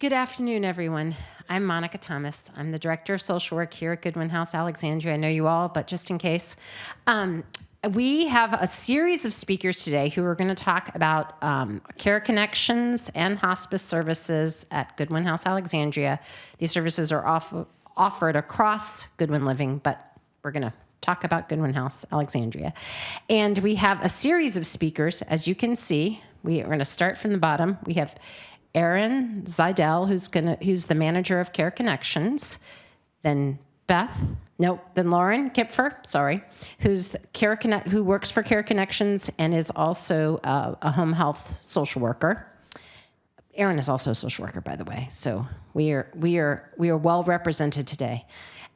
Good afternoon, everyone. I'm Monica Thomas. I'm the Director of Social Work here at Goodwin House, Alexandria. I know you all, but just in case. We have a series of speakers today who are going to talk about care connections and hospice services at Goodwin House, Alexandria. These services are offered across Goodwin Living, but we're going to talk about Goodwin House, Alexandria. And we have a series of speakers, as you can see. We are going to start from the bottom. We have Erin Zidell, who's the manager of Care Connections, then Lauren Kipfer, who works for Care Connections and is also a home health social worker. Erin is also a social worker, by the way, so we are well represented today.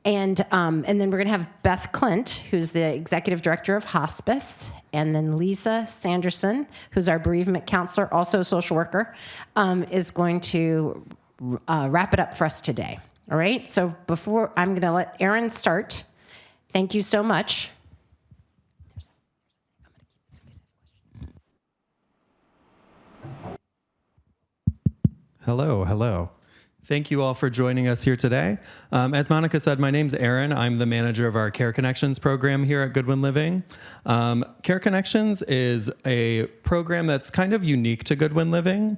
And then we're going to have Beth Clint, who's the executive director of Hospice, and then Lisa Sanderson, who's our bereavement counselor, also a social worker, is going to wrap it up for us today. All right? So before I'm going to let Erin start, thank you so much. Hello. Thank you all for joining us here today. As Monica said, my name's Erin. I'm the manager of our Care Connections program here at Goodwin Living. Care Connections is a program that's kind of unique to Goodwin Living.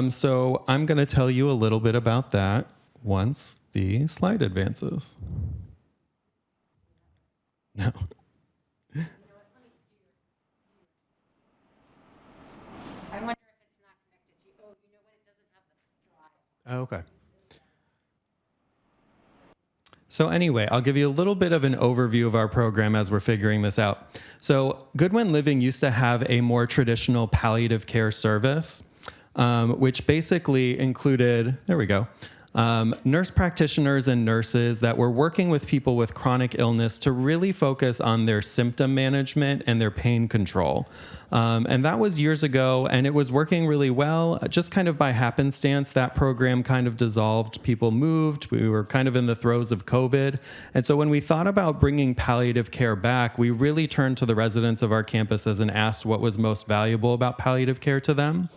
So I'm going to tell you a little bit about that once the slide advances. No. I wonder if it's not connected to you. Oh, you know what? It doesn't have the drive. Okay. So anyway, I'll give you a little bit of an overview of our program as we're figuring this out. So Goodwin Living used to have a more traditional palliative care service, which basically included, nurse practitioners and nurses that were working with people with chronic illness to really focus on their symptom management and their pain control. And that was years ago, and it was working really well. Just kind of by happenstance, that program kind of dissolved. People moved. We were kind of in the throes of COVID. And so when we thought about bringing palliative care back, we really turned to the residents of our campuses and asked what was most valuable about palliative care to them.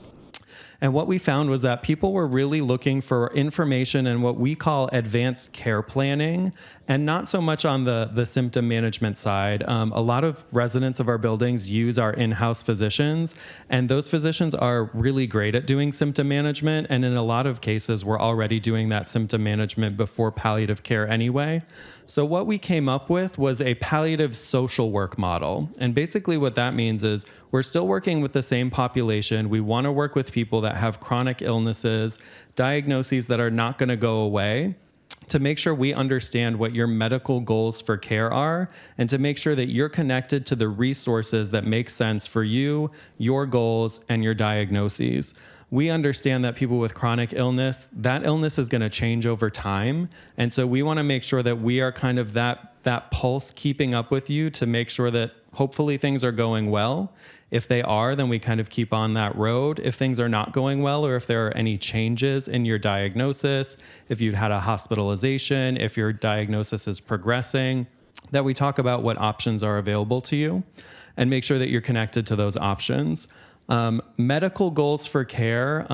And what we found was that people were really looking for information and what we call advanced care planning, and not so much on the symptom management side. A lot of residents of our buildings use our in-house physicians, and those physicians are really great at doing symptom management. And in a lot of cases, we're already doing that symptom management before palliative care anyway. So what we came up with was a palliative social work model. And basically what that means is we're still working with the same population. We want to work with people that have chronic illnesses, diagnoses that are not going to go away, to make sure we understand what your medical goals for care are, and to make sure that you're connected to the resources that make sense for you, your goals, and your diagnoses. We understand that people with chronic illness, that illness is going to change over time. And so we want to make sure that we are kind of that pulse keeping up with you to make sure that hopefully things are going well. If they are, then we kind of keep on that road. If things are not going well, or if there are any changes in your diagnosis, if you've had a hospitalization, if your diagnosis is progressing, that we talk about what options are available to you and make sure that you're connected to those options. Medical goals for care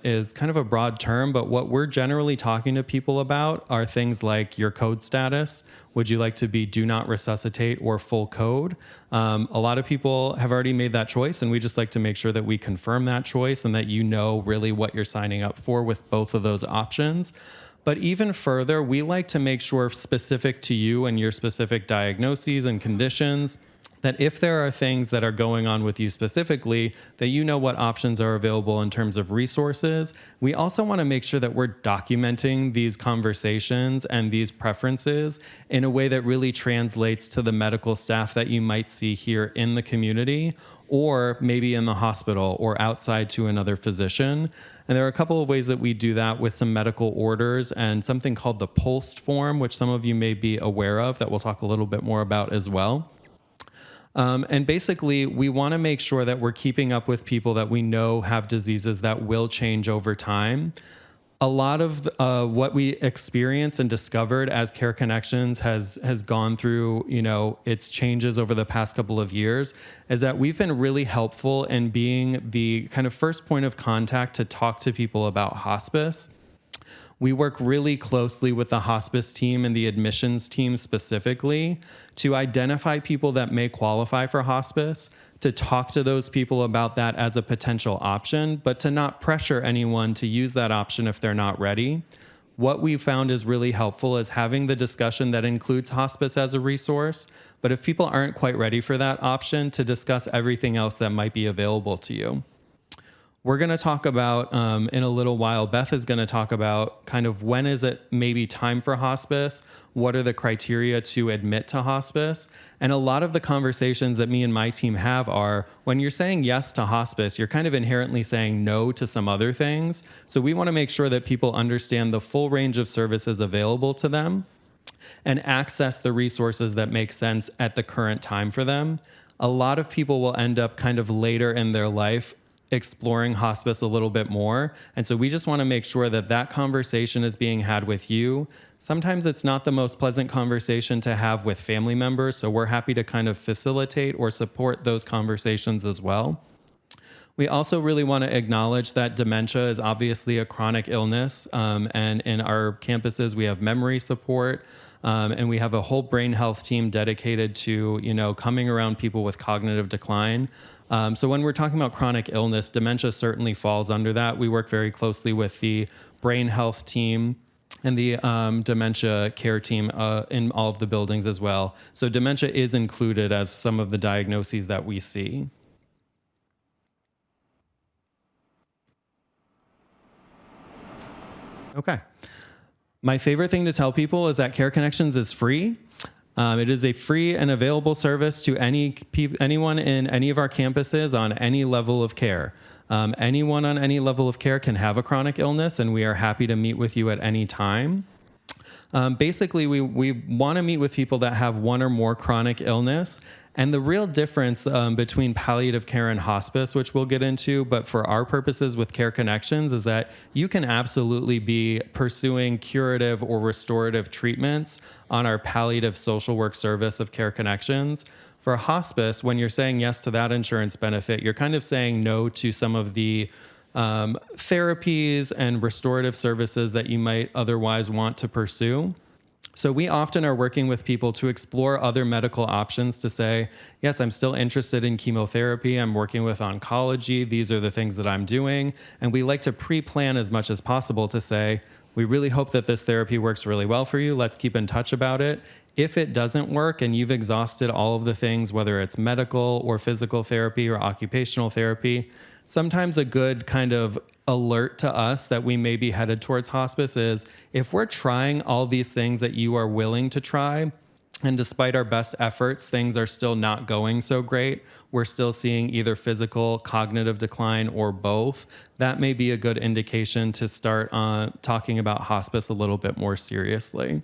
is kind of a broad term, but what we're generally talking to people about are things like your code status. Would you like to be do not resuscitate or full code? A lot of people have already made that choice, and we just like to make sure that we confirm that choice and that you know really what you're signing up for with both of those options. But even further, we like to make sure specific to you and your specific diagnoses and conditions, that if there are things that are going on with you specifically, that you know what options are available in terms of resources. We also want to make sure that we're documenting these conversations and these preferences in a way that really translates to the medical staff that you might see here in the community, or maybe in the hospital or outside to another physician. And there are a couple of ways that we do that with some medical orders and something called the POST form, which some of you may be aware of, that we'll talk a little bit more about as well. And basically, we want to make sure that we're keeping up with people that we know have diseases that will change over time. A lot of what we experienced and discovered as Care Connections has gone through, its changes over the past couple of years, is that we've been really helpful in being the kind of first point of contact to talk to people about hospice. we work really closely with the hospice team and the admissions team specifically to identify people that may qualify for hospice, to talk to those people about that as a potential option, but to not pressure anyone to use that option if they're not ready. What we found is really helpful is having the discussion that includes hospice as a resource, but if people aren't quite ready for that option, to discuss everything else that might be available to you. We're going to talk about, in a little while, Beth is going to talk about kind of when is it maybe time for hospice, what are the criteria to admit to hospice, and a lot of the conversations that me and my team have are, when you're saying yes to hospice, you're kind of inherently saying no to some other things. So we want to make sure that people understand the full range of services available to them and access the resources that make sense at the current time for them. A lot of people will end up kind of later in their life exploring hospice a little bit more. And so we just want to make sure that that conversation is being had with you. Sometimes it's not the most pleasant conversation to have with family members, so we're happy to kind of facilitate or support those conversations as well. We also really want to acknowledge that dementia is obviously a chronic illness, and in our campuses we have memory support, and we have a whole brain health team dedicated to coming around people with cognitive decline. So when we're talking about chronic illness, dementia certainly falls under that. We work very closely with the brain health team and the dementia care team in all of the buildings as well. So dementia is included as some of the diagnoses that we see. Okay. My favorite thing to tell people is that Care Connections is free. It is a free and available service to anyone in any of our campuses on any level of care. Anyone on any level of care can have a chronic illness, and we are happy to meet with you at any time. Basically, we want to meet with people that have one or more chronic illness. And the real difference between palliative care and hospice, which we'll get into, but for our purposes with Care Connections, is that you can absolutely be pursuing curative or restorative treatments on our palliative social work service of Care Connections. For hospice, when you're saying yes to that insurance benefit, you're kind of saying no to some of the therapies and restorative services that you might otherwise want to pursue. So we often are working with people to explore other medical options to say, yes, I'm still interested in chemotherapy. I'm working with oncology. These are the things that I'm doing. And we like to pre-plan as much as possible to say, we really hope that this therapy works really well for you. Let's keep in touch about it. If it doesn't work and you've exhausted all of the things, whether it's medical or physical therapy or occupational therapy, sometimes a good kind of alert to us that we may be headed towards hospice is if we're trying all these things that you are willing to try, and despite our best efforts, things are still not going so great, we're still seeing either physical, cognitive decline, or both, that may be a good indication to start talking about hospice a little bit more seriously.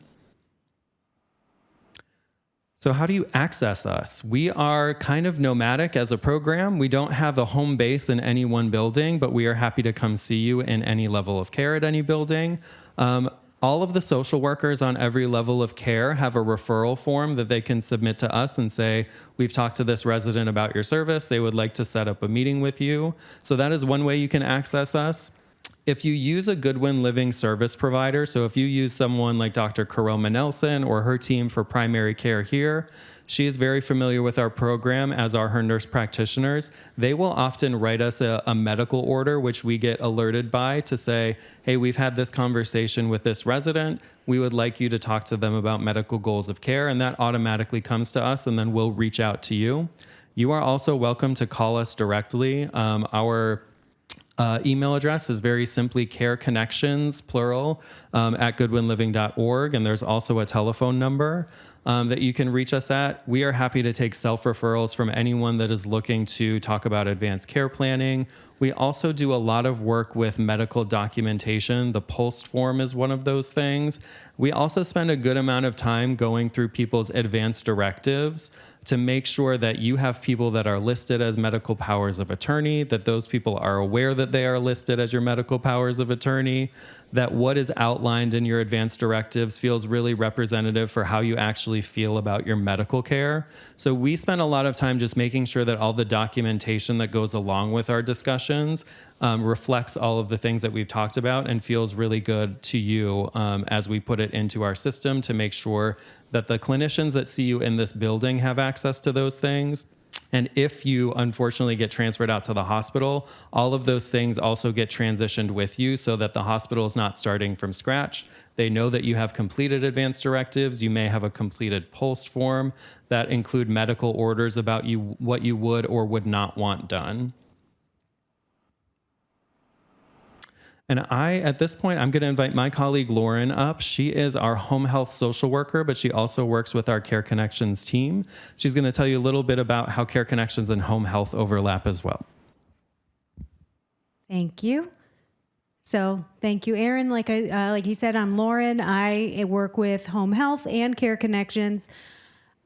So how do you access us? We are kind of nomadic as a program. We don't have a home base in any one building, but we are happy to come see you in any level of care at any building. All of the social workers on every level of care have a referral form that they can submit to us and say, we've talked to this resident about your service. They would like to set up a meeting with you. So that is one way you can access us. If you use a Goodwin Living service provider, so if you use someone like Dr. Karoma Nelson or her team for primary care here, she is very familiar with our program, as are her nurse practitioners. They will often write us a medical order, which we get alerted by to say, hey, we've had this conversation with this resident. We would like you to talk to them about medical goals of care. And that automatically comes to us, and then we'll reach out to you. You are also welcome to call us directly. Our email address is very simply careconnections, plural, at goodwinliving.org. And there's also a telephone number that you can reach us at. We are happy to take self-referrals from anyone that is looking to talk about advanced care planning. We also do a lot of work with medical documentation. The POST form is one of those things. We also spend a good amount of time going through people's advanced directives to make sure that you have people that are listed as medical powers of attorney, that those people are aware that they are listed as your medical powers of attorney, that what is outlined in your advanced directives feels really representative for how you actually feel about your medical care. So we spend a lot of time just making sure that all the documentation that goes along with our discussions reflects all of the things that we've talked about and feels really good to you as we put it into our system to make sure that the clinicians that see you in this building have access to those things. And if you unfortunately get transferred out to the hospital, all of those things also get transitioned with you so that the hospital is not starting from scratch. They know that you have completed advanced directives. You may have a completed POLST form that include medical orders about what you would or would not want done. And at this point, I'm going to invite my colleague Lauren up. She is our home health social worker, but she also works with our Care Connections team. She's going to tell you a little bit about how Care Connections and home health overlap as well. Thank you. So thank you, Aaron. Like he said, I'm Lauren. I work with home health and Care Connections.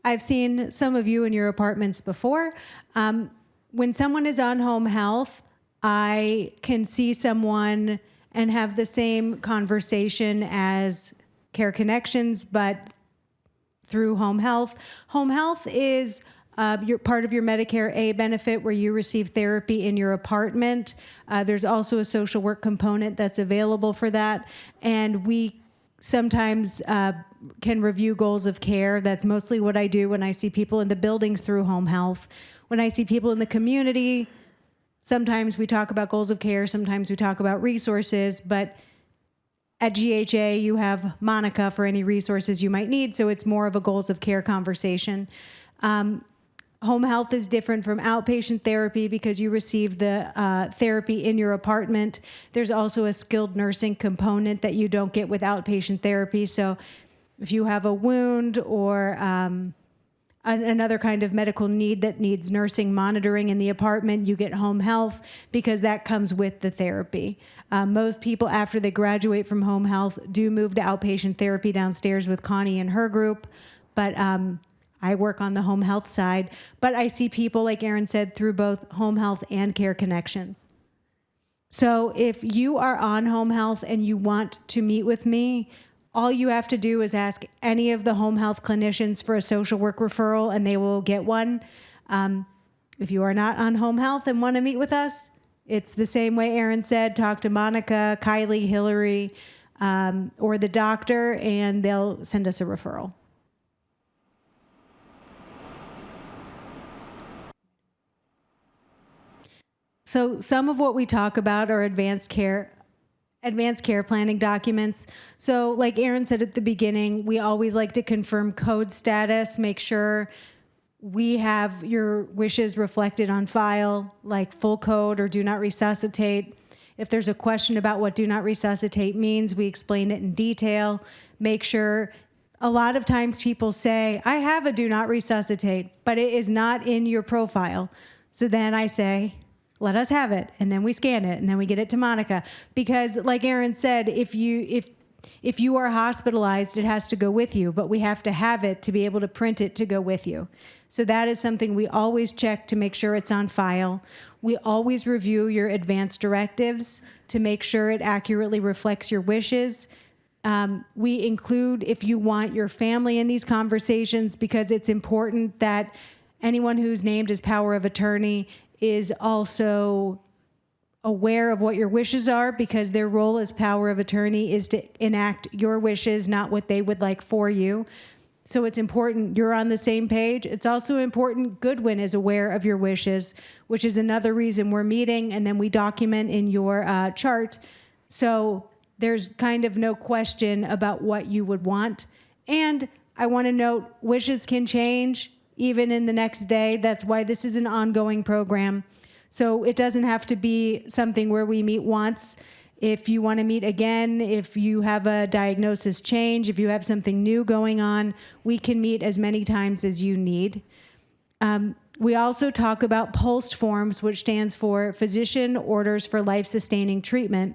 I've seen some of you in your apartments before. When someone is on home health, I can see someone and have the same conversation as Care Connections, but through home health. Home health is your part of your Medicare A benefit where you receive therapy in your apartment. There's also a social work component that's available for that. And we sometimes can review goals of care. That's mostly what I do when I see people in the buildings through home health. When I see people in the community, sometimes we talk about goals of care, sometimes we talk about resources, but at GHA, you have Monica for any resources you might need, so it's more of a goals of care conversation. Home health is different from outpatient therapy because you receive the therapy in your apartment. There's also a skilled nursing component that you don't get with outpatient therapy, so if you have a wound or another kind of medical need that needs nursing monitoring in the apartment, you get home health because that comes with the therapy. Most people, after they graduate from home health, do move to outpatient therapy downstairs with Connie and her group, but I work on the home health side. But I see people, like Aaron said, through both home health and Care Connections. So if you are on home health and you want to meet with me, all you have to do is ask any of the home health clinicians for a social work referral, and they will get one. If you are not on home health and want to meet with us, it's the same way Aaron said. Talk to Monica, Kylie, Hillary, or the doctor, and they'll send us a referral. So some of what we talk about are advanced care planning documents. So like Aaron said at the beginning, we always like to confirm code status, make sure we have your wishes reflected on file, like full code or do not resuscitate. If there's a question about what do not resuscitate means, we explain it in detail. Make sure, a lot of times people say, I have a do not resuscitate, but it is not in your profile. So then I say, let us have it, and then we scan it, and then we get it to Monica. Because like Aaron said, if you are hospitalized, it has to go with you, but we have to have it to be able to print it to go with you. So that is something we always check to make sure it's on file. We always review your advance directives to make sure it accurately reflects your wishes. We include, if you want, your family in these conversations, because it's important that anyone who's named as power of attorney is also aware of what your wishes are, because their role as power of attorney is to enact your wishes, not what they would like for you. So it's important you're on the same page. It's also important Goodwin is aware of your wishes, which is another reason we're meeting, and then we document in your chart. So there's kind of no question about what you would want. And I want to note, wishes can change even in the next day. That's why this is an ongoing program. So it doesn't have to be something where we meet once. If you want to meet again, if you have a diagnosis change, if you have something new going on, we can meet as many times as you need. We also talk about POLST forms, which stands for Physician Orders for Life-Sustaining Treatment,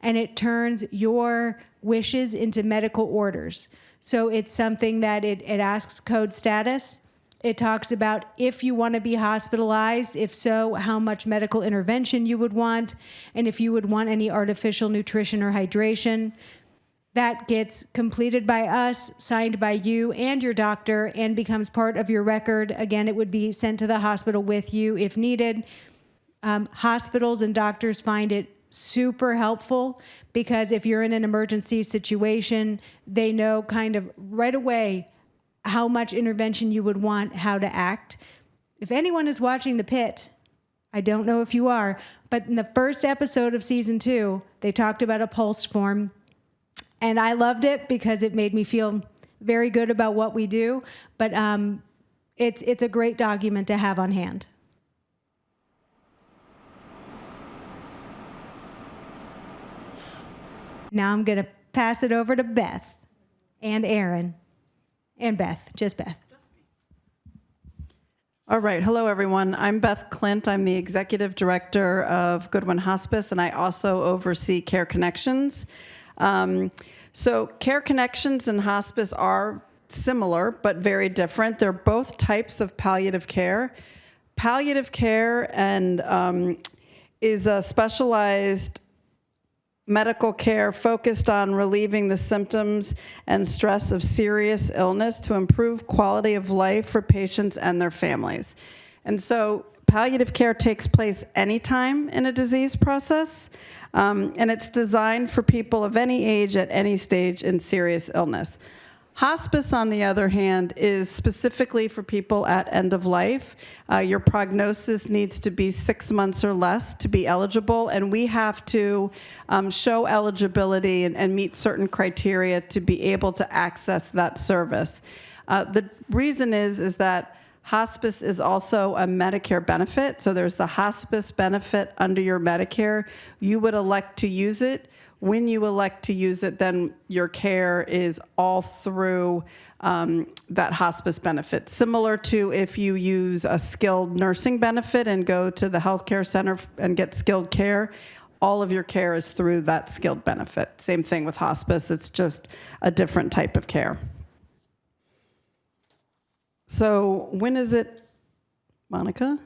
and it turns your wishes into medical orders. So it's something that it asks code status. It talks about if you want to be hospitalized, if so, how much medical intervention you would want, and if you would want any artificial nutrition or hydration. That gets completed by us, signed by you and your doctor, and becomes part of your record. Again, it would be sent to the hospital with you if needed. Hospitals and doctors find it super helpful because if you're in an emergency situation, they know kind of right away how much intervention you would want, how to act. If anyone is watching The Pit, I don't know if you are, but in the first episode of season 2, they talked about a pulse form, and I loved it because it made me feel very good about what we do. But it's a great document to have on hand. Now I'm going to pass it over to Beth and Aaron and Beth, just Beth. All right. Hello, everyone. I'm Beth Clint. I'm the Executive Director of Goodwin Hospice, and I also oversee Care Connections. So Care Connections and Hospice are similar, but very different. They're both types of palliative care. Palliative care is a specialized medical care focused on relieving the symptoms and stress of serious illness to improve quality of life for patients and their families. And so palliative care takes place anytime in a disease process, and it's designed for people of any age at any stage in serious illness. Hospice, on the other hand, is specifically for people at end of life. Your prognosis needs to be 6 months or less to be eligible, and we have to show eligibility and meet certain criteria to be able to access that service. The reason is that hospice is also a Medicare benefit, so there's the hospice benefit under your Medicare. You would elect to use it. When you elect to use it, then your care is all through that hospice benefit. Similar to if you use a skilled nursing benefit and go to the healthcare center and get skilled care, all of your care is through that skilled benefit. Same thing with hospice, it's just a different type of care. So when is it, Monica?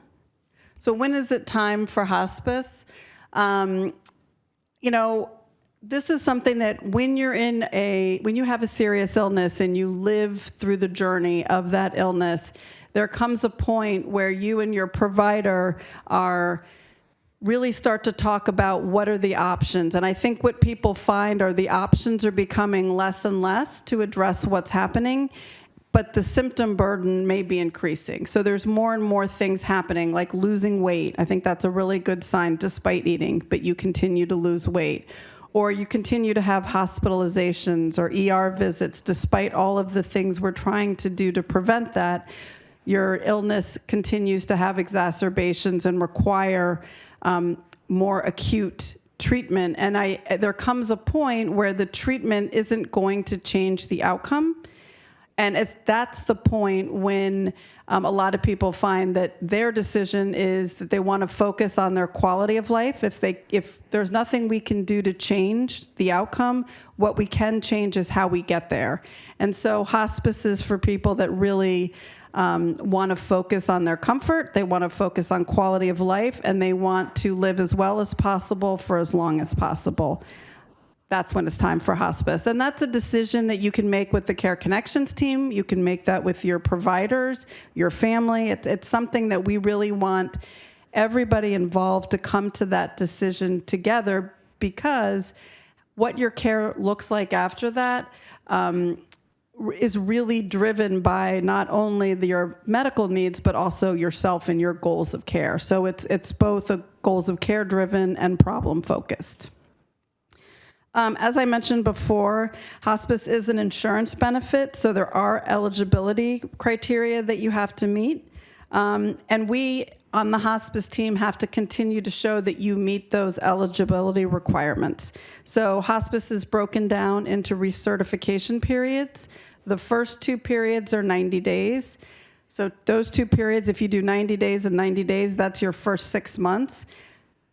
So when is it time for hospice? This is something that when you have a serious illness and you live through the journey of that illness, there comes a point where you and your provider really start to talk about what are the options. And I think what people find are the options are becoming less and less to address what's happening, but the symptom burden may be increasing. So there's more and more things happening, like losing weight. I think that's a really good sign despite eating, but you continue to lose weight. Or you continue to have hospitalizations or ER visits, despite all of the things we're trying to do to prevent that. Your illness continues to have exacerbations and require more acute treatment. And there comes a point where the treatment isn't going to change the outcome. And that's the point when a lot of people find that their decision is that they want to focus on their quality of life. If there's nothing we can do to change the outcome, what we can change is how we get there. And so hospice is for people that really want to focus on their comfort, they want to focus on quality of life, and they want to live as well as possible for as long as possible. That's when it's time for hospice. And that's a decision that you can make with the Care Connections team. You can make that with your providers, your family. It's something that we really want everybody involved to come to that decision together, because what your care looks like after that is really driven by not only your medical needs, but also yourself and your goals of care. So it's both a goals of care driven and problem focused. As I mentioned before, hospice is an insurance benefit, so there are eligibility criteria that you have to meet. And we, on the hospice team, have to continue to show that you meet those eligibility requirements. So hospice is broken down into recertification periods. The first 2 periods are 90 days. So those 2 periods, if you do 90 days and 90 days, that's your first 6 months.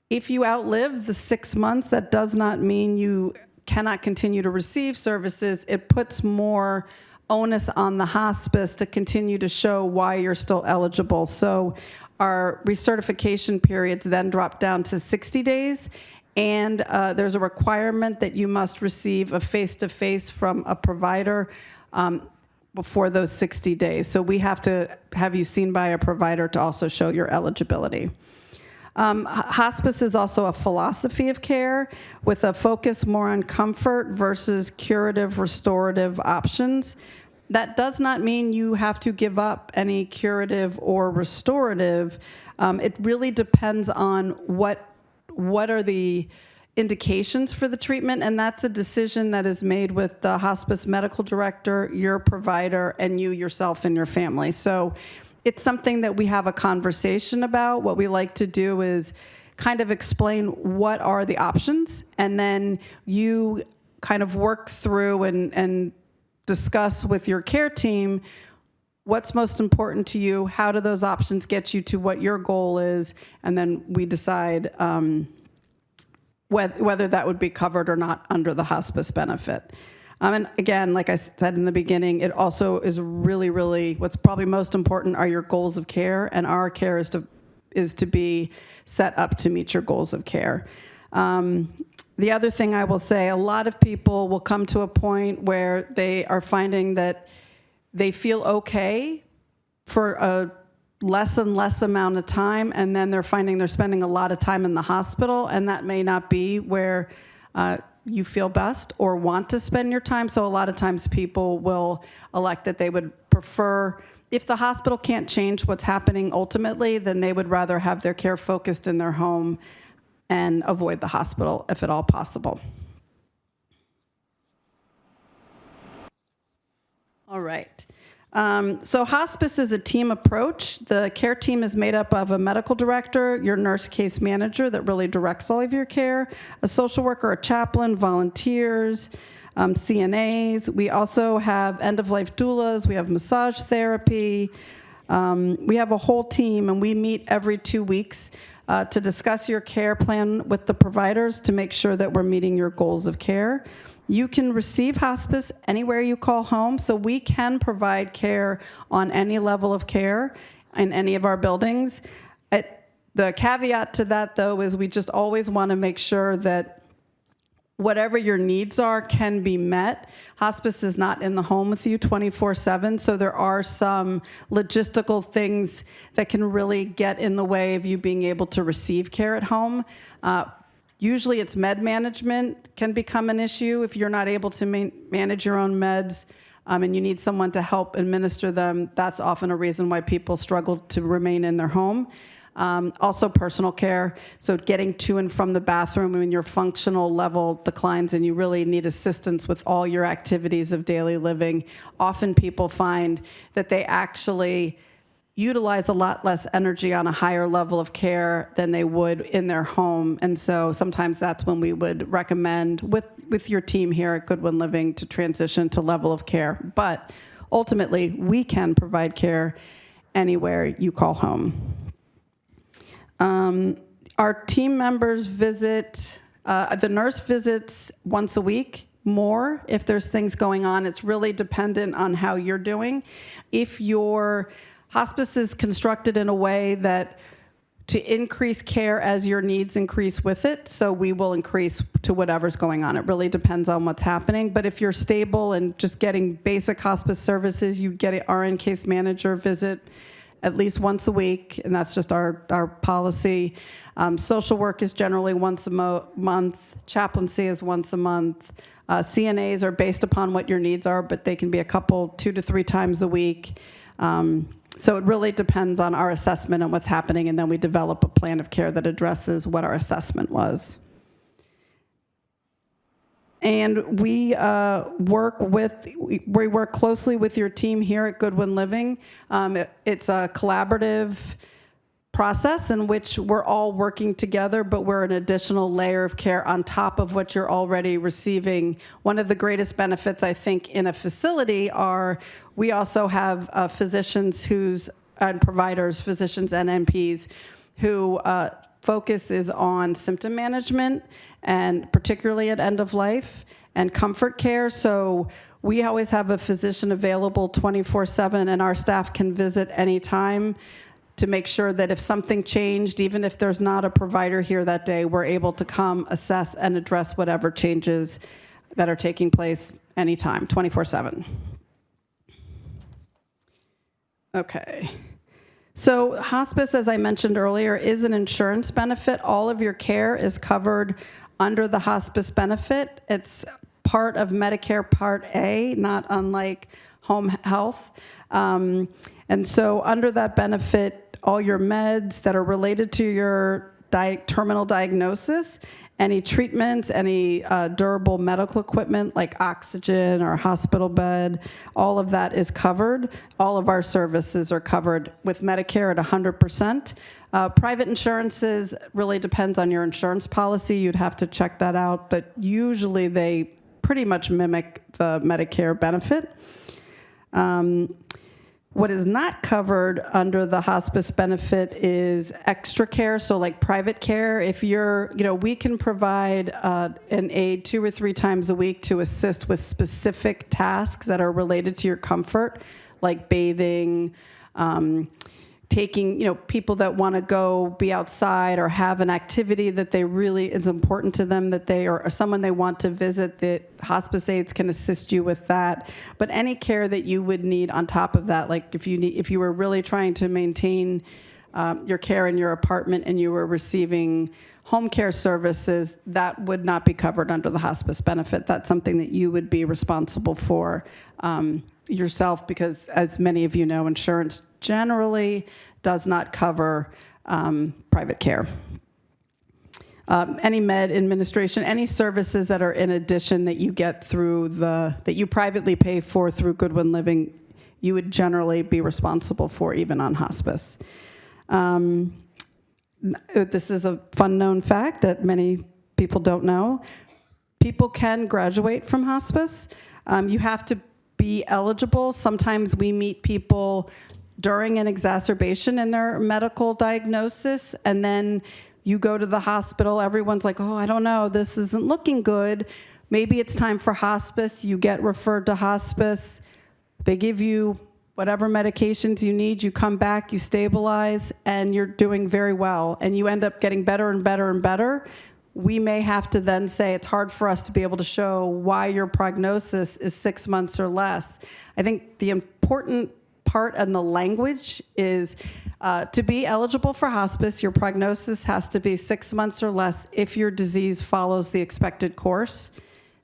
If you outlive the 6 months, that does not mean you cannot continue to receive services. It puts more onus on the hospice to continue to show why you're still eligible. So our recertification periods then drop down to 60 days, and there's a requirement that you must receive a face-to-face from a provider before those 60 days. So we have to have you seen by a provider to also show your eligibility. Hospice is also a philosophy of care with a focus more on comfort versus curative, restorative options. That does not mean you have to give up any curative or restorative. It really depends on what are the indications for the treatment, and that's a decision that is made with the hospice medical director, your provider, and you yourself and your family. So it's something that we have a conversation about. What we like to do is kind of explain what are the options, and then you kind of work through and discuss with your care team what's most important to you, how do those options get you to what your goal is, and then we decide whether that would be covered or not under the hospice benefit. And again, like I said in the beginning, it also is really, really, what's probably most important are your goals of care, and our care is to be set up to meet your goals of care. The other thing I will say, a lot of people will come to a point where they are finding that they feel okay for a less and less amount of time, and then they're finding they're spending a lot of time in the hospital, and that may not be where you feel best or want to spend your time. So a lot of times people will elect that they would prefer, if the hospital can't change what's happening ultimately, then they would rather have their care focused in their home and avoid the hospital if at all possible. All right. So hospice is a team approach. The care team is made up of a medical director, your nurse case manager that really directs all of your care, a social worker, a chaplain, volunteers, CNAs. We also have end-of-life doulas. We have massage therapy. We have a whole team, and we meet every 2 weeks to discuss your care plan with the providers to make sure that we're meeting your goals of care. You can receive hospice anywhere you call home, so we can provide care on any level of care in any of our buildings. The caveat to that, though, is we just always want to make sure that whatever your needs are can be met. Hospice is not in the home with you 24/7, so there are some logistical things that can really get in the way of you being able to receive care at home. Usually it's med management can become an issue if you're not able to manage your own meds and you need someone to help administer them. That's often a reason why people struggle to remain in their home. Also personal care, so getting to and from the bathroom when your functional level declines and you really need assistance with all your activities of daily living. Often people find that they actually utilize a lot less energy on a higher level of care than they would in their home. And so sometimes that's when we would recommend with your team here at Goodwin Living to transition to level of care. But ultimately, we can provide care anywhere you call home. Our team members visit, the nurse visits once a week, more if there's things going on. It's really dependent on how you're doing. If your hospice is constructed in a way that to increase care as your needs increase with it, so we will increase to whatever's going on. It really depends on what's happening. But if you're stable and just getting basic hospice services, you get an RN case manager visit at least once a week, and that's just our policy. Social work is generally once a month. Chaplaincy is once a month. CNAs are based upon what your needs are, but they can be a couple, 2 to 3 times a week. So it really depends on our assessment and what's happening, and then we develop a plan of care that addresses what our assessment was. And we work closely with your team here at Goodwin Living. It's a collaborative process in which we're all working together, but we're an additional layer of care on top of what you're already receiving. One of the greatest benefits, I think, in a facility are we also have physicians and providers, physicians and NPs, who focus is on symptom management, and particularly at end of life, and comfort care. So we always have a physician available 24/7, and our staff can visit anytime to make sure that if something changed, even if there's not a provider here that day, we're able to come assess and address whatever changes that are taking place anytime, 24/7. Okay. So hospice, as I mentioned earlier, is an insurance benefit. All of your care is covered under the hospice benefit. It's part of Medicare Part A, not unlike home health. And so under that benefit, all your meds that are related to your terminal diagnosis, any treatments, any durable medical equipment like oxygen or hospital bed, all of that is covered. All of our services are covered with Medicare at 100%. Private insurances really depends on your insurance policy. You'd have to check that out, but usually they pretty much mimic the Medicare benefit. What is not covered under the hospice benefit is extra care, so like private care. If you're, we can provide an aide 2 or 3 times a week to assist with specific tasks that are related to your comfort, like bathing, taking, people that want to go be outside or have an activity that they really is important to them, that they or someone they want to visit, the hospice aides can assist you with that. But any care that you would need on top of that, like if you were really trying to maintain your care in your apartment and you were receiving home care services, that would not be covered under the hospice benefit. That's something that you would be responsible for yourself, because as many of you know, insurance generally does not cover private care. Any med administration, any services that are in addition that you get through that you privately pay for through Goodwin Living, you would generally be responsible for even on hospice. This is a fun known fact that many people don't know. People can graduate from hospice. You have to be eligible. Sometimes we meet people during an exacerbation in their medical diagnosis, and then you go to the hospital, everyone's like, oh, I don't know, this isn't looking good. Maybe it's time for hospice. You get referred to hospice. They give you whatever medications you need. You come back, you stabilize, and you're doing very well. And you end up getting better and better and better. We may have to then say it's hard for us to be able to show why your prognosis is 6 months or less. I think the important part and the language is to be eligible for hospice, your prognosis has to be 6 months or less if your disease follows the expected course.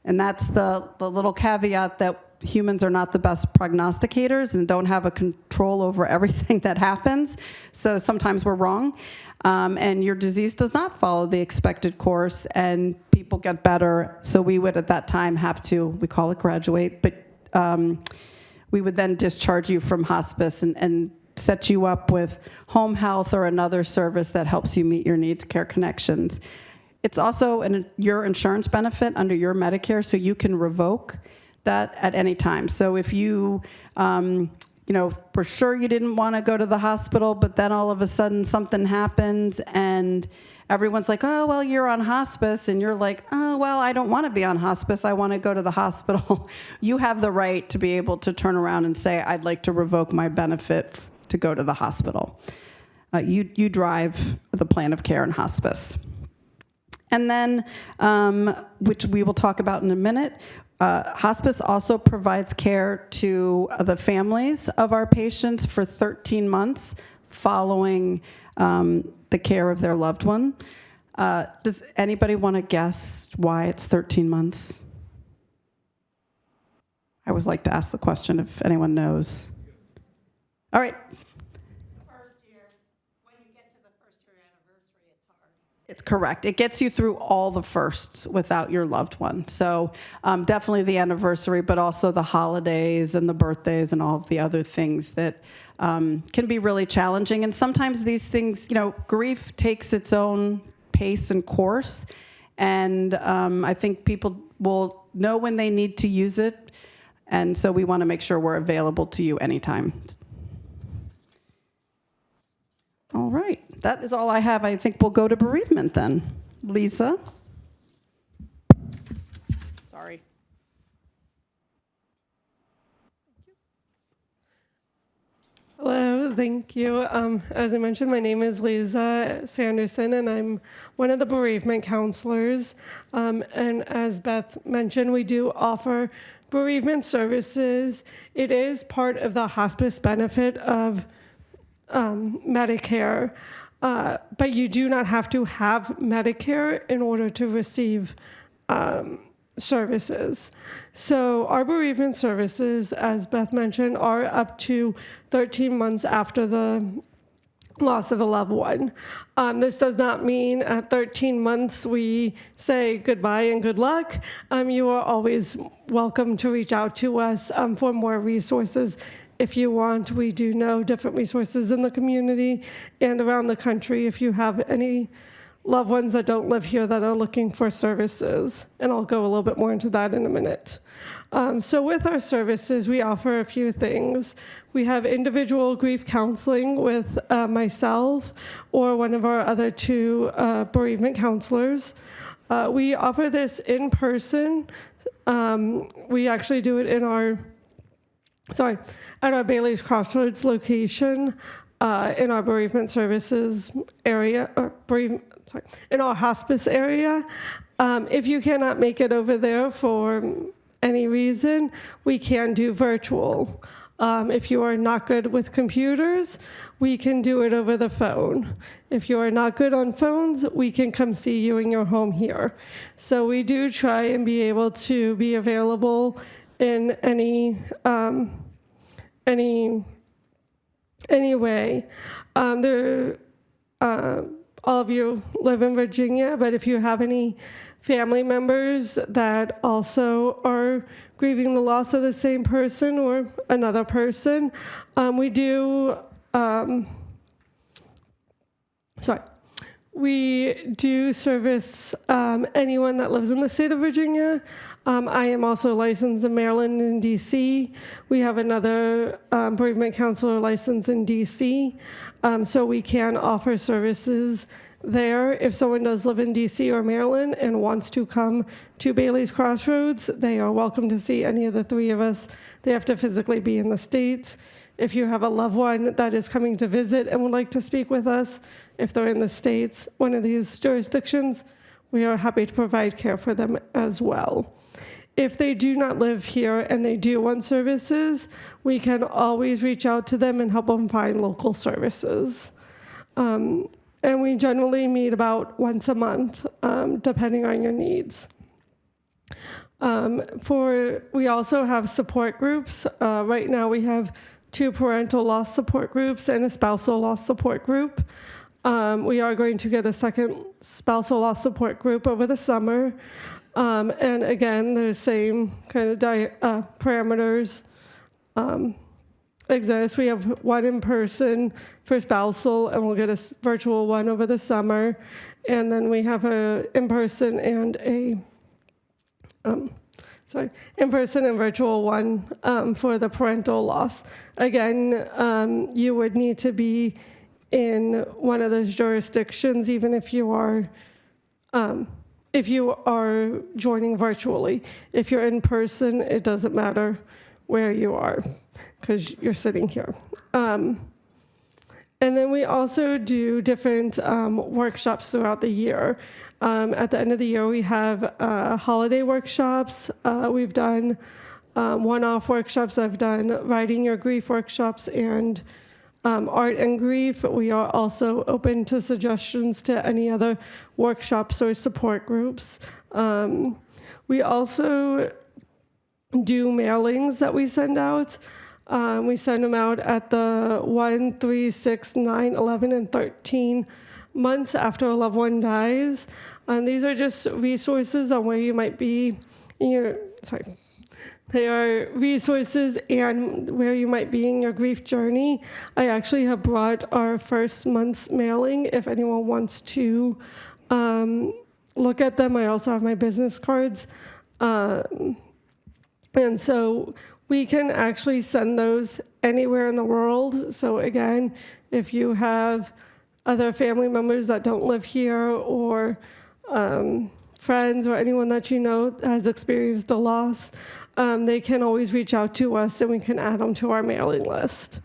And that's the little caveat that humans are not the best prognosticators and don't have a control over everything that happens. So sometimes we're wrong. And your disease does not follow the expected course, and people get better. So we would at that time have to, we call it graduate, but we would then discharge you from hospice and set you up with home health or another service that helps you meet your needs, Care Connections. It's also your insurance benefit under your Medicare, so you can revoke that at any time. So if you, for sure you didn't want to go to the hospital, but then all of a sudden something happens and everyone's like, oh, well, you're on hospice. And you're like, oh, well, I don't want to be on hospice. I want to go to the hospital. You have the right to be able to turn around and say, I'd like to revoke my benefit to go to the hospital. You drive the plan of care in hospice. And then, which we will talk about in a minute, hospice also provides care to the families of our patients for 13 months following the care of their loved one. Does anybody want to guess why it's 13 months? I always like to ask the question if anyone knows. All right. It's correct. It gets you through all the firsts without your loved one. So definitely the anniversary, but also the holidays and the birthdays and all of the other things that can be really challenging. And sometimes these things, grief takes its own pace and course. And I think people will know when they need to use it. And so we want to make sure we're available to you anytime. All right, that is all I have. I think we'll go to bereavement then. Lisa? Sorry. Hello, thank you. As I mentioned, my name is Lisa Sanderson, and I'm one of the bereavement counselors. And as Beth mentioned, we do offer bereavement services. It is part of the hospice benefit of Medicare, but you do not have to have Medicare in order to receive services. So our bereavement services, as Beth mentioned, are up to 13 months after the loss of a loved one. This does not mean at 13 months we say goodbye and good luck. You are always welcome to reach out to us for more resources if you want. We do know different resources in the community and around the country if you have any loved ones that don't live here that are looking for services. And I'll go a little bit more into that in a minute. So with our services, we offer a few things. We have individual grief counseling with myself or one of our other two bereavement counselors. We offer this in person. We actually do it at our Bailey's Crossroads location in our bereavement services area, in our hospice area. If you cannot make it over there for any reason, we can do virtual. If you are not good with computers, we can do it over the phone. If you are not good on phones, we can come see you in your home here. So we do try and be able to be available in any way. All of you live in Virginia, but if you have any family members that also are grieving the loss of the same person or another person, we do service anyone that lives in the state of Virginia. I am also licensed in Maryland and DC. We have another bereavement counselor licensed in DC, so we can offer services there. If someone does live in DC or Maryland and wants to come to Bailey's Crossroads, they are welcome to see any of the three of us. They have to physically be in the States. If you have a loved one that is coming to visit and would like to speak with us, if they're in the States, one of these jurisdictions, we are happy to provide care for them as well. If they do not live here and they do want services, we can always reach out to them and help them find local services. And we generally meet about once a month, depending on your needs. We also have support groups. Right now we have 2 parental loss support groups and a spousal loss support group. We are going to get a second spousal loss support group over the summer. And again, the same kind of parameters exist. We have one in person for spousal, and we'll get a virtual one over the summer. And then we have a in-person and in-person and virtual one for the parental loss. Again, you would need to be in one of those jurisdictions, even if you are joining virtually. If you're in person, it doesn't matter where you are because you're sitting here. And then we also do different workshops throughout the year. At the end of the year, we have holiday workshops. We've done one-off workshops. I've done Writing Your Grief workshops and Art and Grief. We are also open to suggestions to any other workshops or support groups. We also do mailings that we send out. We send them out at the 1, 3, 6, 9, 11, and 13 months after a loved one dies. These are just resources on where you might be in your, they are resources and where you might be in your grief journey. I actually have brought our first month's mailing if anyone wants to look at them. I also have my business cards. And so we can actually send those anywhere in the world. So again, if you have other family members that don't live here or friends or anyone that you know has experienced a loss, they can always reach out to us and we can add them to our mailing list.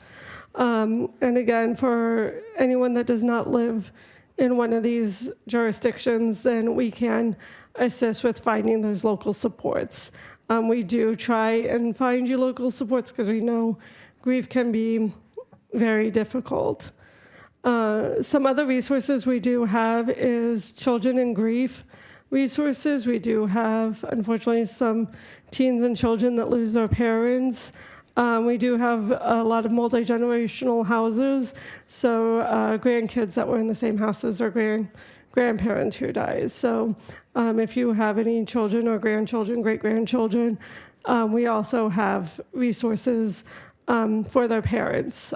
And again, for anyone that does not live in one of these jurisdictions, then we can assist with finding those local supports. We do try and find you local supports because we know grief can be very difficult. Some other resources we do have is children in grief resources. We do have, unfortunately, some teens and children that lose their parents. We do have a lot of multi-generational houses, so grandkids that were in the same house as their grandparents who died. So if you have any children or grandchildren, great-grandchildren, we also have resources for their parents.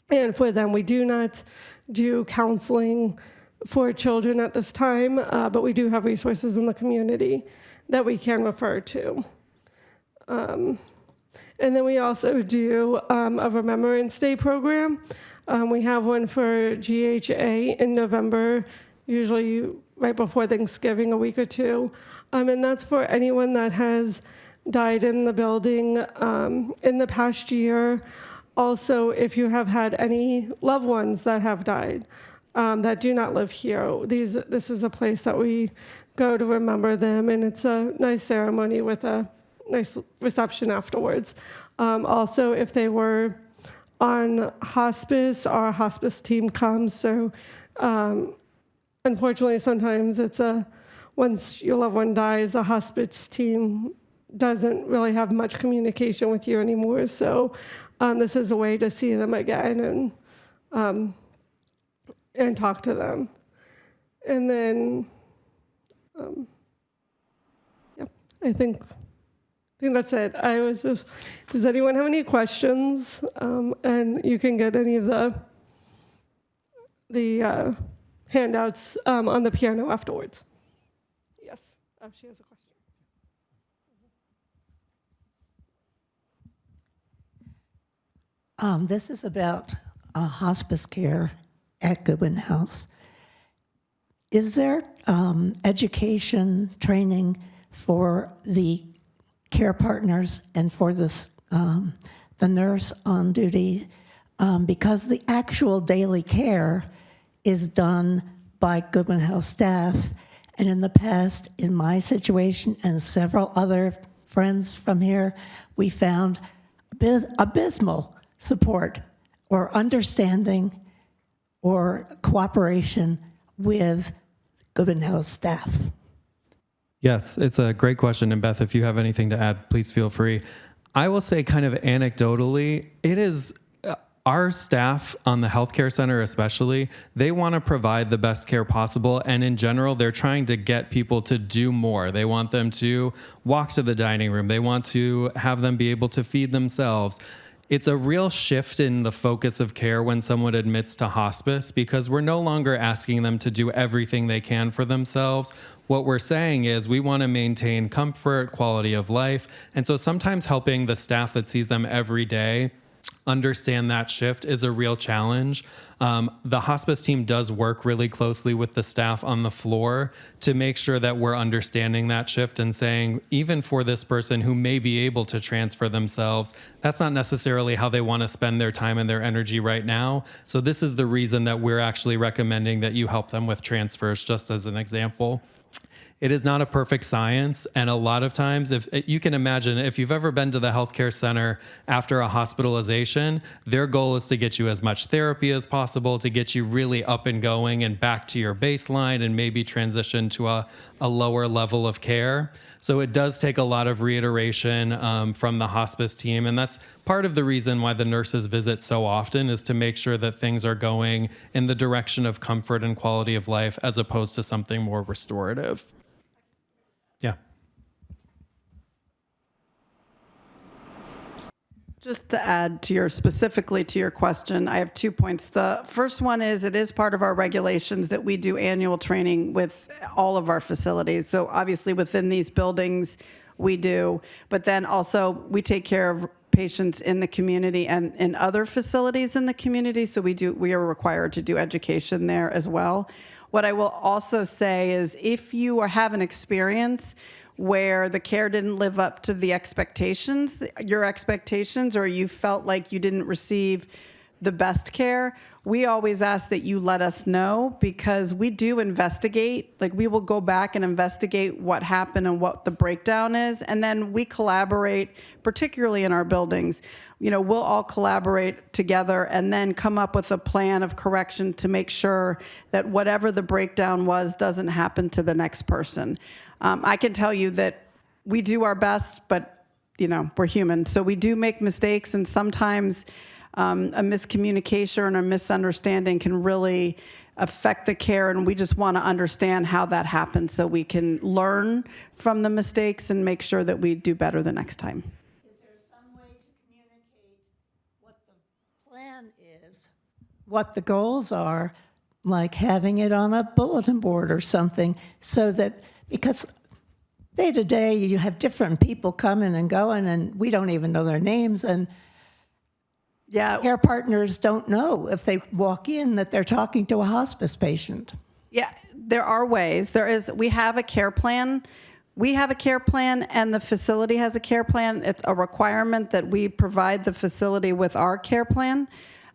And for them, we do not do counseling for children at this time, but we do have resources in the community that we can refer to. And then we also do a Remembrance Day program. We have one for GHA in November, usually right before Thanksgiving, a week or two. And that's for anyone that has died in the building in the past year. Also, if you have had any loved ones that have died that do not live here, this is a place that we go to remember them, and it's a nice ceremony with a nice reception afterwards. Also, if they were on hospice, our hospice team comes. So, unfortunately, sometimes once your loved one dies, the hospice team doesn't really have much communication with you anymore. So, this is a way to see them again and talk to them. And then, I think that's it. Does anyone have any questions? And you can get any of the handouts on the piano afterwards. Yes, she has a question. This is about hospice care at Goodwin House. Is there education, training for the care partners and for the nurse on duty? Because the actual daily care is done by Goodwin House staff. And in the past, in my situation and several other friends from here, we found abysmal support or understanding or cooperation with Goodwin House staff. Yes, it's a great question. And Beth, if you have anything to add, please feel free. I will say kind of anecdotally, it is our staff on the healthcare center especially, they want to provide the best care possible. And in general, they're trying to get people to do more. They want them to walk to the dining room. They want to have them be able to feed themselves. It's a real shift in the focus of care when someone admits to hospice, because we're no longer asking them to do everything they can for themselves. What we're saying is we want to maintain comfort, quality of life. And so sometimes helping the staff that sees them every day understand that shift is a real challenge. The hospice team does work really closely with the staff on the floor to make sure that we're understanding that shift and saying, even for this person who may be able to transfer themselves, that's not necessarily how they want to spend their time and their energy right now. So this is the reason that we're actually recommending that you help them with transfers, just as an example. It is not a perfect science. And a lot of times, if you can imagine, if you've ever been to the healthcare center after a hospitalization, their goal is to get you as much therapy as possible, to get you really up and going and back to your baseline and maybe transition to a lower level of care. So it does take a lot of reiteration from the hospice team. And that's part of the reason why the nurses visit so often, is to make sure that things are going in the direction of comfort and quality of life as opposed to something more restorative. Yeah. Just to add to specifically to your question, I have 2 points. The first one is it is part of our regulations that we do annual training with all of our facilities. So obviously within these buildings we do, but then also we take care of patients in the community and in other facilities in the community. So we are required to do education there as well. What I will also say is if you have an experience where the care didn't live up to your expectations, or you felt like you didn't receive the best care, we always ask that you let us know, because we do investigate. Like, we will go back and investigate what happened and what the breakdown is. And then we collaborate, particularly in our buildings. We'll all collaborate together and then come up with a plan of correction to make sure that whatever the breakdown was doesn't happen to the next person. I can tell you that we do our best, but we're human. So we do make mistakes, and sometimes a miscommunication or a misunderstanding can really affect the care, and we just want to understand how that happened so we can learn from the mistakes and make sure that we do better the next time. Is there some way to communicate what the plan is, what the goals are, like having it on a bulletin board or something, so that, because day to day you have different people coming and going, and we don't even know their names, and care partners don't know if they walk in that they're talking to a hospice patient. Yeah, there are ways. We have a care plan. We have a care plan, and the facility has a care plan. It's a requirement that we provide the facility with our care plan.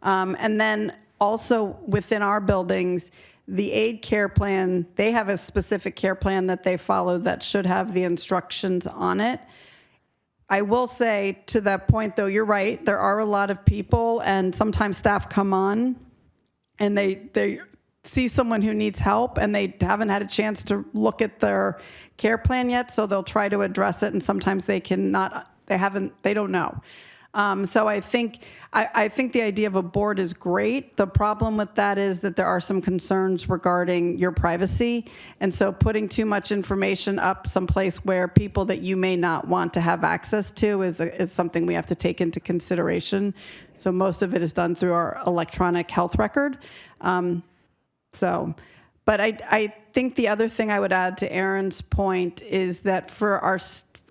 And then also within our buildings, the aid care plan, they have a specific care plan that they follow that should have the instructions on it. I will say, to that point, though, you're right. There are a lot of people, and sometimes staff come on and they see someone who needs help, and they haven't had a chance to look at their care plan yet, so they'll try to address it, and sometimes they don't know. So I think the idea of a board is great. The problem with that is that there are some concerns regarding your privacy. And so putting too much information up someplace where people that you may not want to have access to is something we have to take into consideration. So most of it is done through our electronic health record. But I think the other thing I would add to Erin's point is that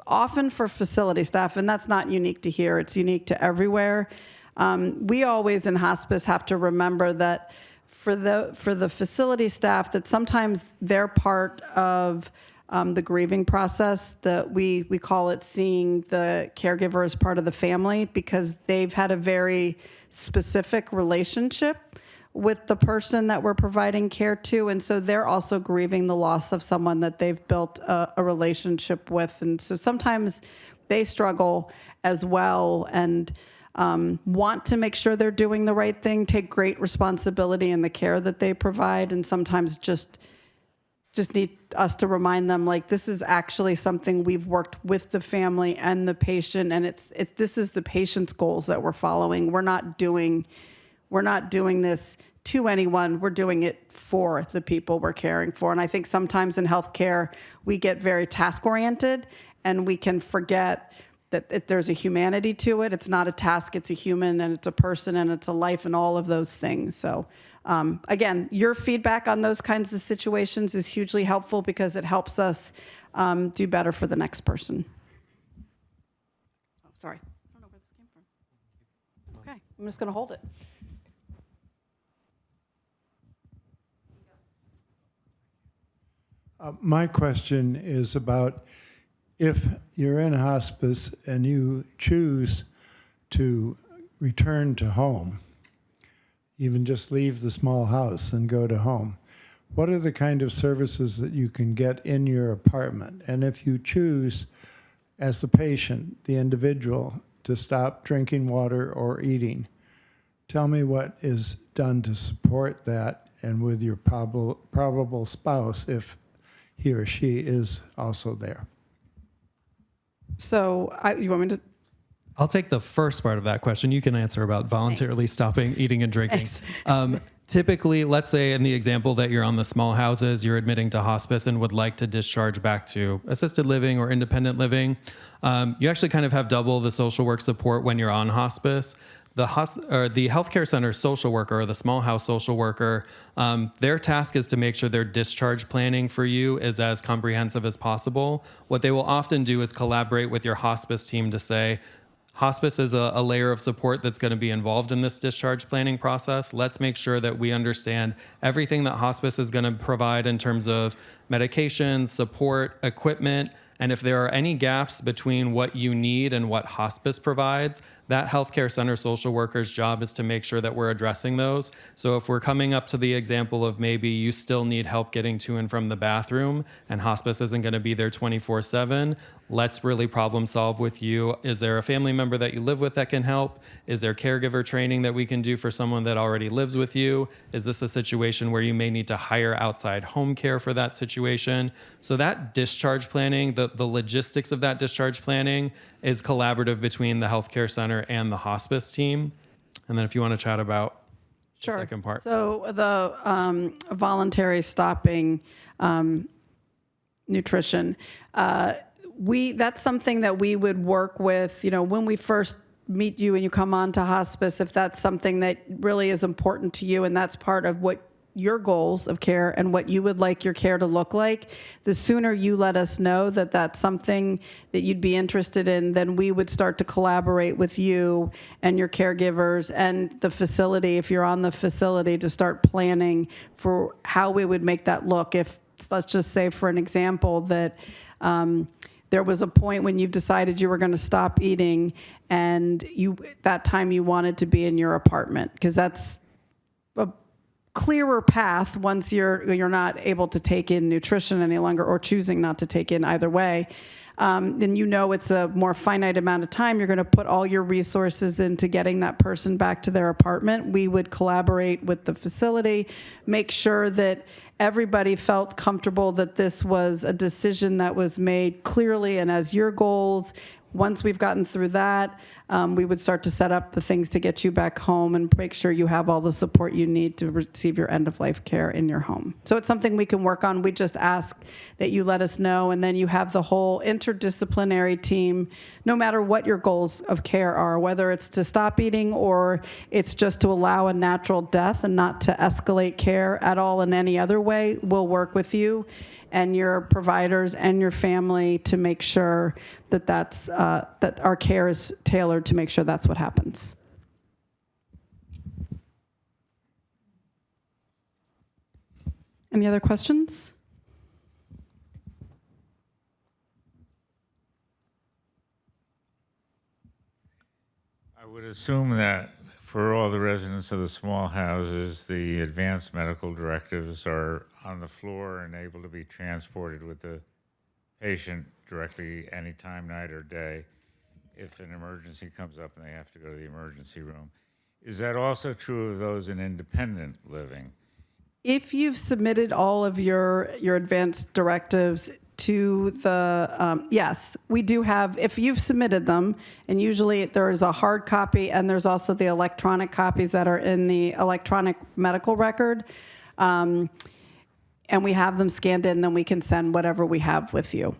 often for facility staff, and that's not unique to here, it's unique to everywhere. We always in hospice have to remember that for the facility staff, that sometimes they're part of the grieving process. That we call it seeing the caregiver as part of the family, because they've had a very specific relationship with the person that we're providing care to, and so they're also grieving the loss of someone that they've built a relationship with, and so sometimes they struggle as well and want to make sure they're doing the right thing, take great responsibility in the care that they provide, and sometimes just need us to remind them, like, this is actually something we've worked with the family and the patient, and this is the patient's goals that we're following. We're not doing this to anyone. We're doing it for the people we're caring for. And I think sometimes in healthcare, we get very task-oriented, and we can forget that there's a humanity to it. It's not a task, it's a human, and it's a person, and it's a life, and all of those things. So again, your feedback on those kinds of situations is hugely helpful, because it helps us do better for the next person. Oh, sorry. I don't know where this came from. Okay, I'm just going to hold it. My question is about, if you're in hospice and you choose to return to home, even just leave the small house and go to home, what are the kind of services that you can get in your apartment? And if you choose, as the patient, the individual, to stop drinking water or eating, tell me what is done to support that, and with your probable spouse, if he or she is also there. So you want me to? I'll take the first part of that question. You can answer about voluntarily stopping eating and drinking. Typically, let's say in the example that you're on the small houses, you're admitting to hospice and would like to discharge back to assisted living or independent living. You actually kind of have double the social work support when you're on hospice. The healthcare center social worker or the small house social worker, their task is to make sure their discharge planning for you is as comprehensive as possible. What they will often do is collaborate with your hospice team to say, hospice is a layer of support that's going to be involved in this discharge planning process. Let's make sure that we understand everything that hospice is going to provide in terms of medications, support, equipment, And if there are any gaps between what you need and what hospice provides, that healthcare center social worker's job is to make sure that we're addressing those. So if we're coming up to the example of maybe you still need help getting to and from the bathroom and hospice isn't going to be there 24/7, let's really problem solve with you. Is there a family member that you live with that can help? Is there caregiver training that we can do for someone that already lives with you? Is this a situation where you may need to hire outside home care for that situation? So that discharge planning, the logistics of that discharge planning is collaborative between the healthcare center and the hospice team. And then if you want to chat about the second part. So the voluntary stopping nutrition, that's something that we would work with, when we first meet you and you come on to hospice, if that's something that really is important to you and that's part of what your goals of care and what you would like your care to look like, the sooner you let us know that that's something that you'd be interested in, then we would start to collaborate with you and your caregivers and the facility, if you're on the facility, to start planning for how we would make that look. If, let's just say for an example, that there was a point when you decided you were going to stop eating and that time you wanted to be in your apartment, because that's a clearer path once you're not able to take in nutrition any longer, or choosing not to take in, either way. Then it's a more finite amount of time. You're going to put all your resources into getting that person back to their apartment. We would collaborate with the facility, make sure that everybody felt comfortable that this was a decision that was made clearly and as your goals. Once we've gotten through that, we would start to set up the things to get you back home and make sure you have all the support you need to receive your end-of-life care in your home. So it's something we can work on. We just ask that you let us know, and then you have the whole interdisciplinary team, no matter what your goals of care are, whether it's to stop eating or it's just to allow a natural death and not to escalate care at all in any other way. We'll work with you and your providers and your family to make sure that that our care is tailored to make sure that's what happens. Any other questions? I would assume that for all the residents of the small houses, the advanced medical directives are on the floor and able to be transported with the patient directly anytime, night or day, if an emergency comes up and they have to go to the emergency room. Is that also true of those in independent living? If you've submitted all of your advanced directives to the, yes, we do have, if you've submitted them, and usually there is a hard copy and there's also the electronic copies that are in the electronic medical record, and we have them scanned in, then we can send whatever we have with you.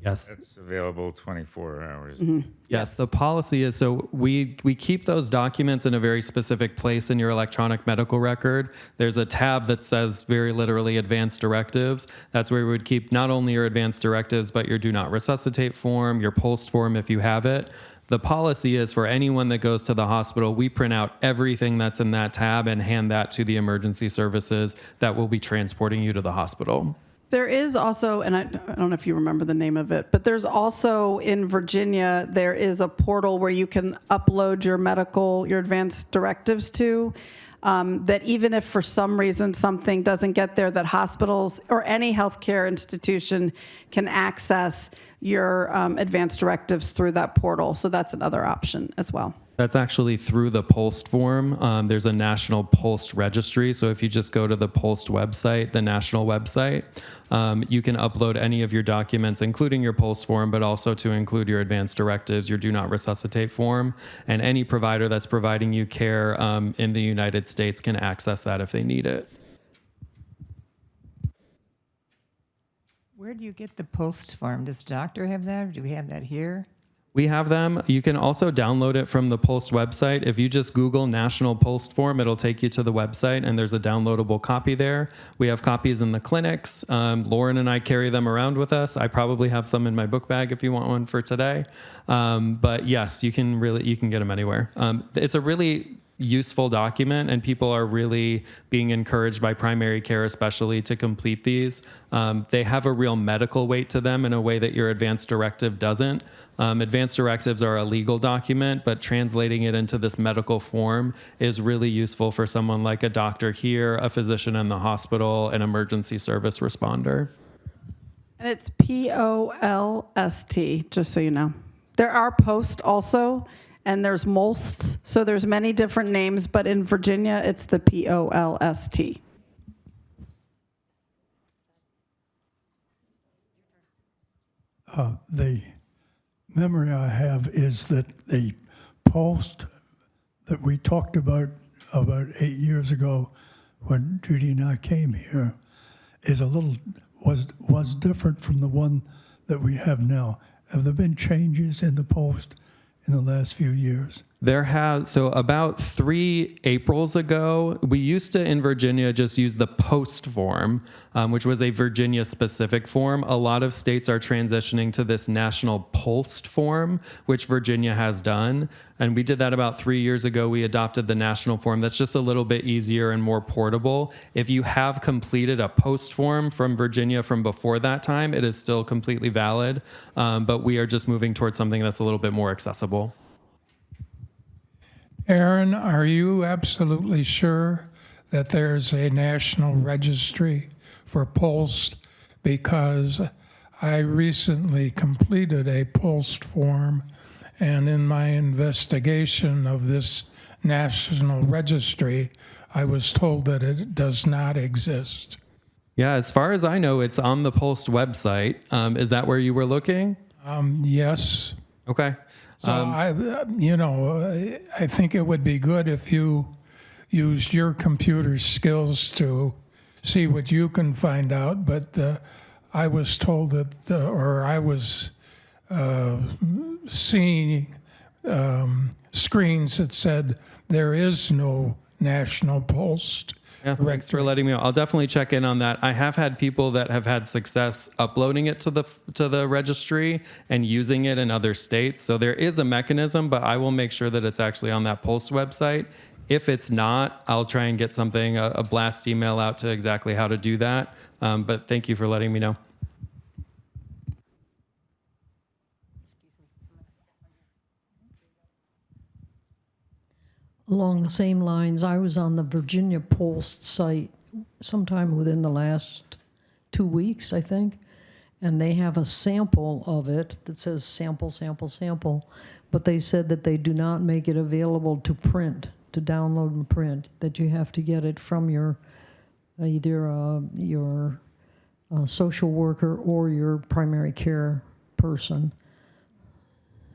Yes. That's available 24 hours. Mm-hmm. Yes, the policy is, so we keep those documents in a very specific place in your electronic medical record. There's a tab that says very literally advanced directives. That's where we would keep not only your advanced directives, but your do not resuscitate form, your post form if you have it. The policy is for anyone that goes to the hospital, we print out everything that's in that tab and hand that to the emergency services that will be transporting you to the hospital. There is also, and I don't know if you remember the name of it, but there's also in Virginia, there is a portal where you can upload your advanced directives to, that even if for some reason something doesn't get there, that hospitals or any healthcare institution can access your advanced directives through that portal. So that's another option as well. That's actually through the POST form. There's a national POST registry. So if you just go to the POST website, the national website, you can upload any of your documents, including your POST form, but also to include your advanced directives, your do not resuscitate form. And any provider that's providing you care in the United States can access that if they need it. Where do you get the post form? Does the doctor have that, or do we have that here? We have them. You can also download it from the POST website. If you just Google National POST Form, it'll take you to the website, and there's a downloadable copy there. We have copies in the clinics. Lauren and I carry them around with us. I probably have some in my book bag if you want one for today. But yes, you can get them anywhere. It's a really useful document, and people are really being encouraged by primary care especially to complete these. They have a real medical weight to them in a way that your advance directive doesn't. Advance directives are a legal document, but translating it into this medical form is really useful for someone like a doctor here, a physician in the hospital, an emergency service responder. And it's POLST, just so you know. There are POST also, and there's MOLSTs, so there's many different names, but in Virginia, it's the POLST. The memory I have is that the post that we talked about 8 years ago when Judy and I came here is was different from the one that we have now. Have there been changes in the post in the last few years? So about 3 Aprils ago, we used to in Virginia just use the post form, which was a Virginia specific form. A lot of states are transitioning to this national pulsed form, which Virginia has done. And we did that about 3 years ago. We adopted the national form. That's just a little bit easier and more portable. If you have completed a post form from Virginia from before that time, it is still completely valid. But we are just moving towards something that's a little bit more accessible. Aaron, are you absolutely sure that there's a national registry for POLST? Because I recently completed a POLST form, and in my investigation of this national registry, I was told that it does not exist. Yeah, as far as I know, it's on the POLST website. Is that where you were looking? Yes. Okay. So I think it would be good if you used your computer skills to see what you can find out. But I was told that, or I was seeing screens that said there is no national POLST. Yeah, thanks for letting me know. I'll definitely check in on that. I have had people that have had success uploading it to the registry and using it in other states. So there is a mechanism, but I will make sure that it's actually on that POLST website. If it's not, I'll try and get something, a blast email out to exactly how to do that. But thank you for letting me know. Along the same lines, I was on the Virginia POLST site sometime within the last 2 weeks, I think, and they have a sample of it that says sample, sample, sample, but they said that they do not make it available to print, to download and print, that you have to get it from your either your social worker or your primary care person.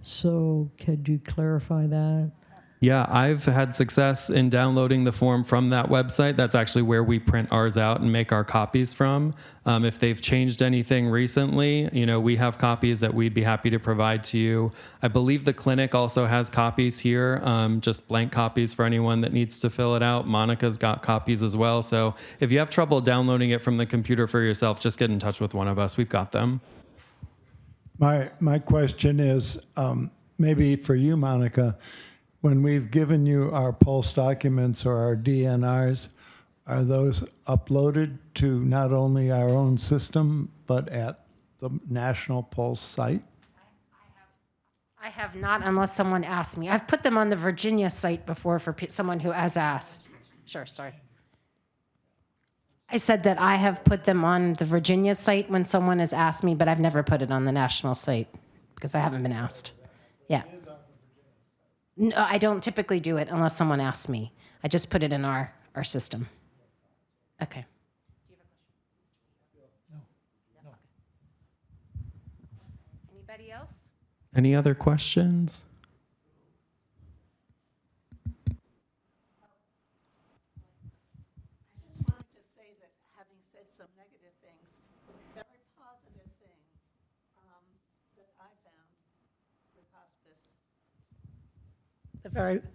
So could you clarify that? Yeah, I've had success in downloading the form from that website. That's actually where we print ours out and make our copies from. If they've changed anything recently, we have copies that we'd be happy to provide to you. I believe the clinic also has copies here, just blank copies for anyone that needs to fill it out. Monica's got copies as well. So if you have trouble downloading it from the computer for yourself, just get in touch with one of us. We've got them. My question is, maybe for you, Monica, when we've given you our PULSE documents or our DNRs, are those uploaded to not only our own system, but at the National PULSE site? I have not, unless someone asked me. I've put them on the Virginia site before for someone who has asked. Sure, sorry. I said that I have put them on the Virginia site when someone has asked me, but I've never put it on the national site because I haven't been asked. Yeah. No, I don't typically do it unless someone asks me. I just put it in our system. Okay. Do you have a question? No. Anybody else? Any other questions? I just wanted to say that having said some negative things, the very positive thing that I found with hospice,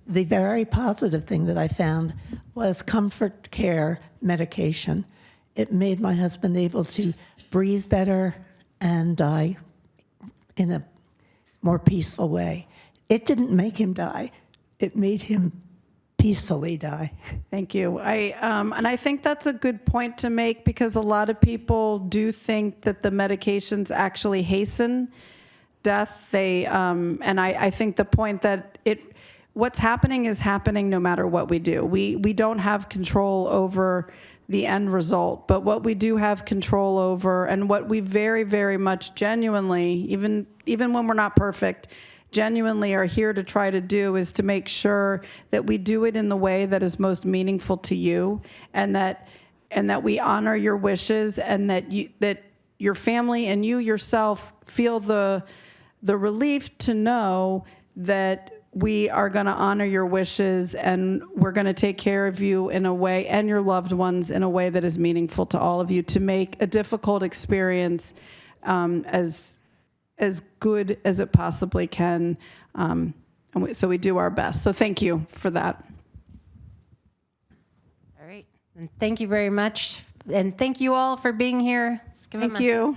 the very positive thing that I found was comfort care medication. It made my husband able to breathe better and die in a more peaceful way. It didn't make him die. It made him peacefully die. Thank you. And I think that's a good point to make, because a lot of people do think that the medications actually hasten death. I think the point that what's happening is happening no matter what we do. We don't have control over the end result, but what we do have control over, and what we very, very much genuinely, even when we're not perfect, genuinely are here to try to do, is to make sure that we do it in the way that is most meaningful to you, and that we honor your wishes, and that your family and you yourself feel the relief to know that we are going to honor your wishes, and we're going to take care of you in a way, and your loved ones in a way that is meaningful to all of you, to make a difficult experience as good as it possibly can. So we do our best. So thank you for that. All right. And thank you very much. And thank you all for being here. Let's give them Thank you.